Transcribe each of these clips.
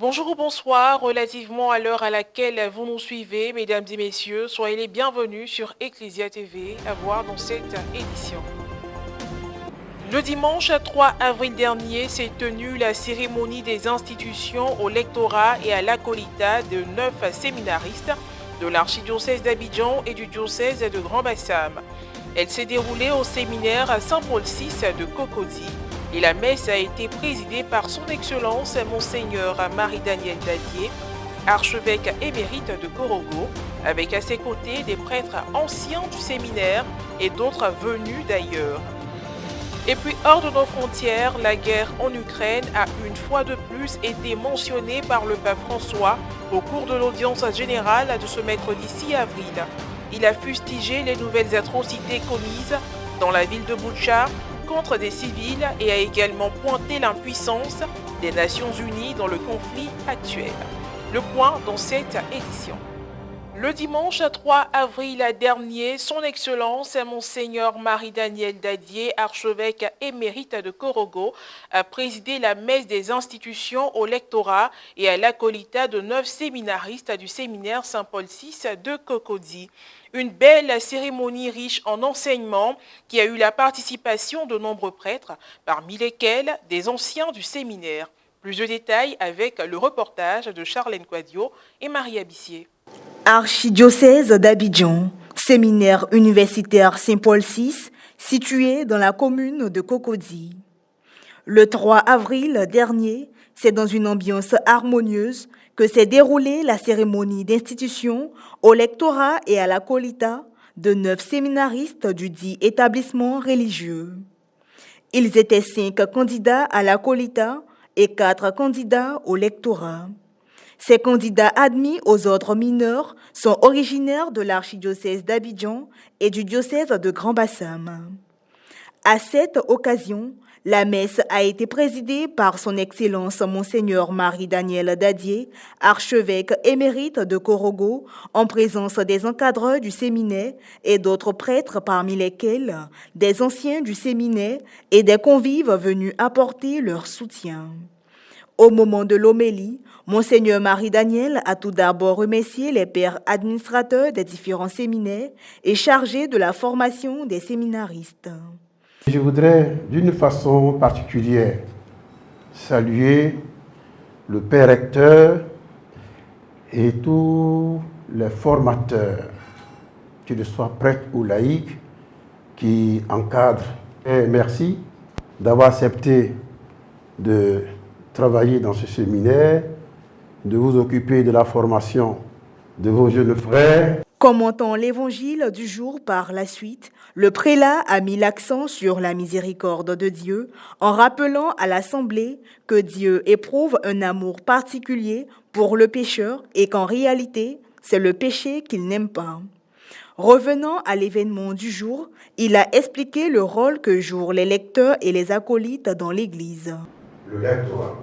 Bonjour ou bonsoir, relativement à l'heure à laquelle vous nous suivez, mesdames et messieurs, soyez les bienvenus sur Ecclesia TV à voir dans cette édition. Le dimanche 3 avril dernier s'est tenue la cérémonie des institutions au lectorat et à l'acolytat de 9 séminaristes de l'archidiocèse d'Abidjan et du diocèse de Grand-Bassam. Elle s'est déroulée au séminaire Saint-Paul VI de Cocody et la messe a été présidée par son Excellence Monseigneur Marie-Daniel Dadier, archevêque émérite de Korogo, avec à ses côtés des prêtres anciens du séminaire et d'autres venus d'ailleurs. Et puis hors de nos frontières, la guerre en Ukraine a une fois de plus été mentionnée par le pape François au cours de l'audience générale de ce mercredi 6 avril. Il a fustigé les nouvelles atrocités commises dans la ville de Boutcha contre des civils et a également pointé l'impuissance des Nations Unies dans le conflit actuel. Le point dans cette édition. Le dimanche 3 avril dernier, son Excellence Monseigneur Marie-Daniel Dadier, archevêque émérite de Korogo, a présidé la messe des institutions au lectorat et à l'acolytat de 9 séminaristes du séminaire Saint-Paul VI de Cocody. Une belle cérémonie riche en enseignements qui a eu la participation de nombreux prêtres, parmi lesquels des anciens du séminaire. Plus de détails avec le reportage de Charlène Quadio et Marie Abissier. Archidiocèse d'Abidjan, séminaire universitaire Saint-Paul VI, situé dans la commune de Cocody. Le 3 avril dernier, c'est dans une ambiance harmonieuse que s'est déroulée la cérémonie d'institution au lectorat et à l'acolytat de 9 séminaristes du dit établissement religieux. Ils étaient 5 candidats à l'acolytat et 4 candidats au lectorat. Ces candidats admis aux ordres mineurs sont originaires de l'archidiocèse d'Abidjan et du diocèse de Grand-Bassam. À cette occasion, la messe a été présidée par son Excellence Monseigneur Marie-Daniel Dadier, archevêque émérite de Korogo, en présence des encadreurs du séminaire et d'autres prêtres parmi lesquels des anciens du séminaire et des convives venus apporter leur soutien. Au moment de l'homélie, Monseigneur Marie-Daniel a tout d'abord remercié les pères administrateurs des différents séminaires et chargés de la formation des séminaristes. Je voudrais d'une façon particulière saluer le père recteur et tous les formateurs, qu'ils soient prêtres ou laïcs, qui encadrent. Et merci d'avoir accepté de travailler dans ce séminaire, de vous occuper de la formation de vos jeunes frères. Commentant l'évangile du jour par la suite, le prélat a mis l'accent sur la miséricorde de Dieu en rappelant à l'Assemblée que Dieu éprouve un amour particulier pour le pécheur et qu'en réalité, c'est le péché qu'il n'aime pas. Revenant à l'événement du jour, il a expliqué le rôle que jouent les lecteurs et les acolytes dans l'Église. Le lectorat.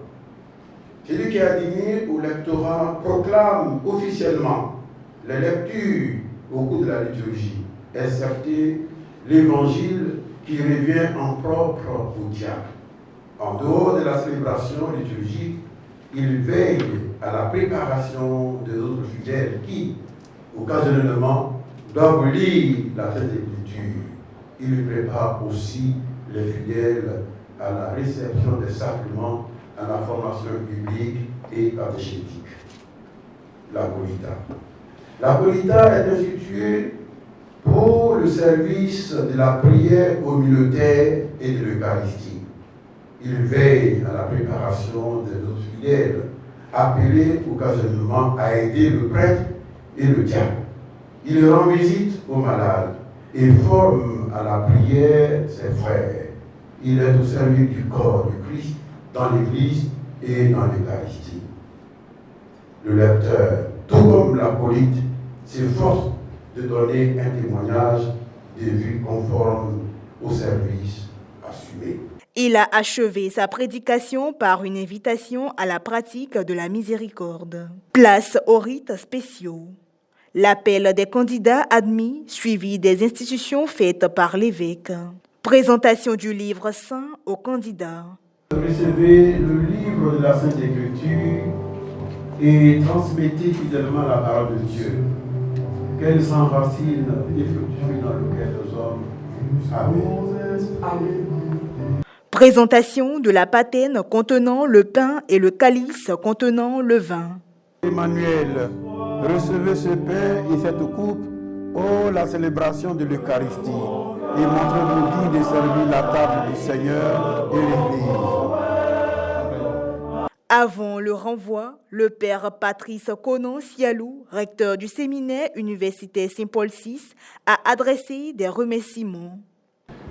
Celui qui est admis au lectorat proclame officiellement les lectures au cours de la liturgie, excepté l'évangile qui revient en propre au diacre. En dehors de la célébration liturgique, il veille à la préparation des autres fidèles qui, occasionnellement, doivent lire la Sainte Écriture. Il prépare aussi les fidèles à la réception des sacrements, à la formation biblique et catéchétique. L'acolytat. L'acolytat est institué pour le service de la prière communautaire et de l'Eucharistie. Il veille à la préparation des autres fidèles, appelés occasionnellement à aider le prêtre et le diacre. Il rend visite aux malades et forme à la prière ses frères. Il est au service du corps du Christ dans l'Église et dans l'Eucharistie. Le lecteur, tout comme l'acolyte, s'efforce de donner un témoignage de vie conforme au service assumé. Il a achevé sa prédication par une invitation à la pratique de la miséricorde. Place aux rites spéciaux. L'appel des candidats admis, suivi des institutions faites par l'évêque. Présentation du livre saint aux candidats. Recevez le livre de la Sainte Écriture et transmettez fidèlement la parole de Dieu, qu'elle s'enracine et fructifie dans le cœur des hommes. Amen. Présentation de la patène contenant le pain et le calice contenant le vin. Emmanuel, recevez ce pain et cette coupe, ô la célébration de l'Eucharistie, et montrez-vous digne de servir la table du Seigneur et l'Église. Avant le renvoi, le père Patrice Conan-Sialou, recteur du séminaire universitaire Saint-Paul VI, a adressé des remerciements.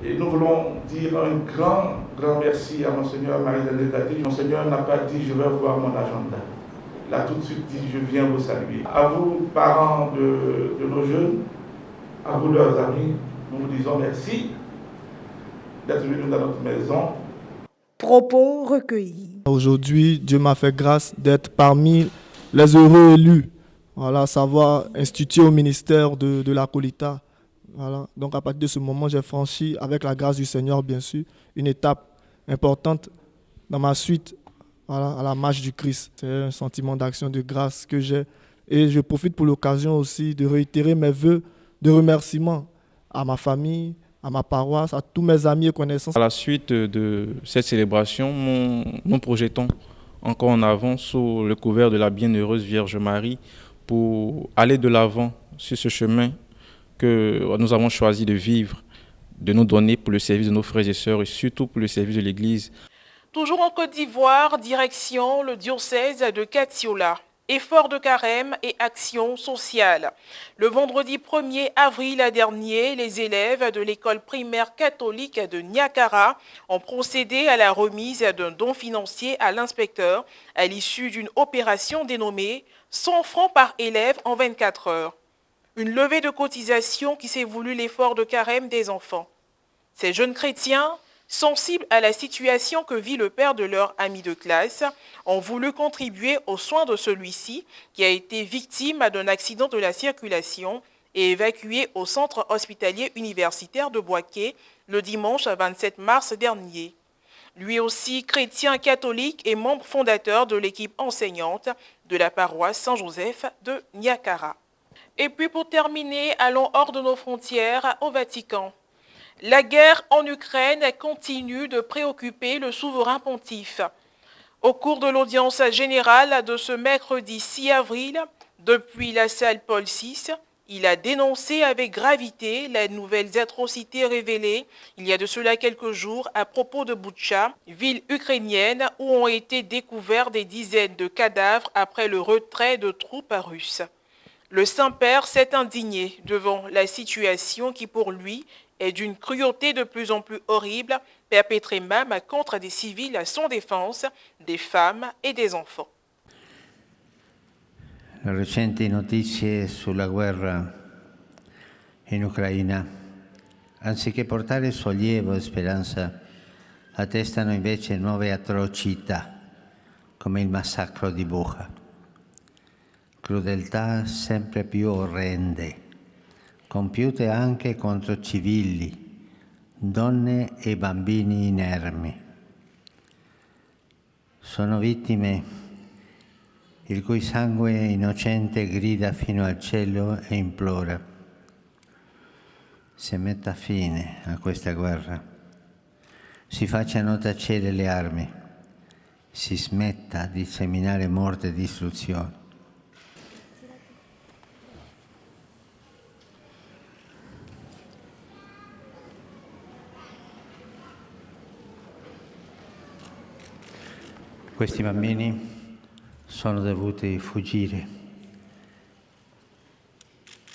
Et nous voulons dire un grand merci à Monseigneur Marie-Hélène Gatti. Monseigneur n'a pas dit « je vais voir mon agenda ». Il a tout de suite dit « je viens vous saluer ». À vous, parents de nos jeunes, à vous leurs amis, nous vous disons merci d'être venus dans notre maison. Propos recueillis. Aujourd'hui, Dieu m'a fait grâce d'être parmi les heureux élus, voilà, savoir instituer au ministère de la Colita. Voilà. Donc à partir de ce moment, j'ai franchi, avec la grâce du Seigneur bien sûr, une étape importante dans ma suite, voilà, à la marche du Christ. C'est un sentiment d'action de grâce que j'ai. Et je profite pour l'occasion aussi de réitérer mes vœux de remerciement à ma famille, à ma paroisse, à tous mes amis et connaissances. À la suite de cette célébration, nous projetons encore en avant sous le couvert de la bienheureuse Vierge Marie pour aller de l'avant sur ce chemin que nous avons choisi de vivre, de nous donner pour le service de nos frères et sœurs et surtout pour le service de l'Église. Toujours en Côte d'Ivoire, direction le diocèse de Katiola. Effort de carême et action sociale. Le vendredi 1er avril dernier, les élèves de l'école primaire catholique de Niakara ont procédé à la remise d'un don financier à l'inspecteur à l'issue d'une opération dénommée 100 francs par élève en 24 heures. Une levée de cotisation qui s'est voulu l'effort de carême des enfants. Ces jeunes chrétiens, sensibles à la situation que vit le père de leur ami de classe, ont voulu contribuer aux soins de celui-ci qui a été victime d'un accident de la circulation et évacué au centre hospitalier universitaire de Boaké le dimanche 27 mars dernier. Lui aussi chrétien catholique et membre fondateur de l'équipe enseignante de la paroisse Saint-Joseph de Niakara. Et puis pour terminer, allons hors de nos frontières au Vatican. La guerre en Ukraine continue de préoccuper le souverain pontife. Au cours de l'audience générale de ce mercredi 6 avril, depuis la salle Paul VI, il a dénoncé avec gravité les nouvelles atrocités révélées il y a de cela quelques jours à propos de Boutcha, ville ukrainienne où ont été découverts des dizaines de cadavres après le retrait de troupes russes. Le Saint-Père s'est indigné devant la situation qui, pour lui, est d'une cruauté de plus en plus horrible, perpétrée même contre des civils sans défense, des femmes et des enfants. Le recenti notizie sulla guerra in Ucraina, anziché portare sollievo e speranza, attestano invece nuove atrocità, come il massacro di Bucha. Crudeltà sempre più orrende, compiute anche contro civili, donne e bambini inermi. Sono vittime il cui sangue innocente grida fino al cielo e implora: si metta fine a questa guerra, si facciano tacere le armi, si smetta di seminare morte e distruzione. Questi bambini sono dovuti fuggire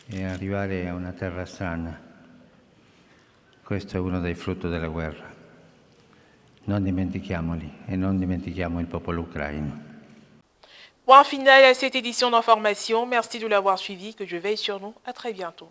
e arrivare a una terra strana. Questo è uno dei frutti della guerra. Non dimentichiamoli e non dimentichiamo il popolo ucraino. Point final à cette édition d'information. Merci de l'avoir suivi. Que Dieu veille sur nous. À très bientôt.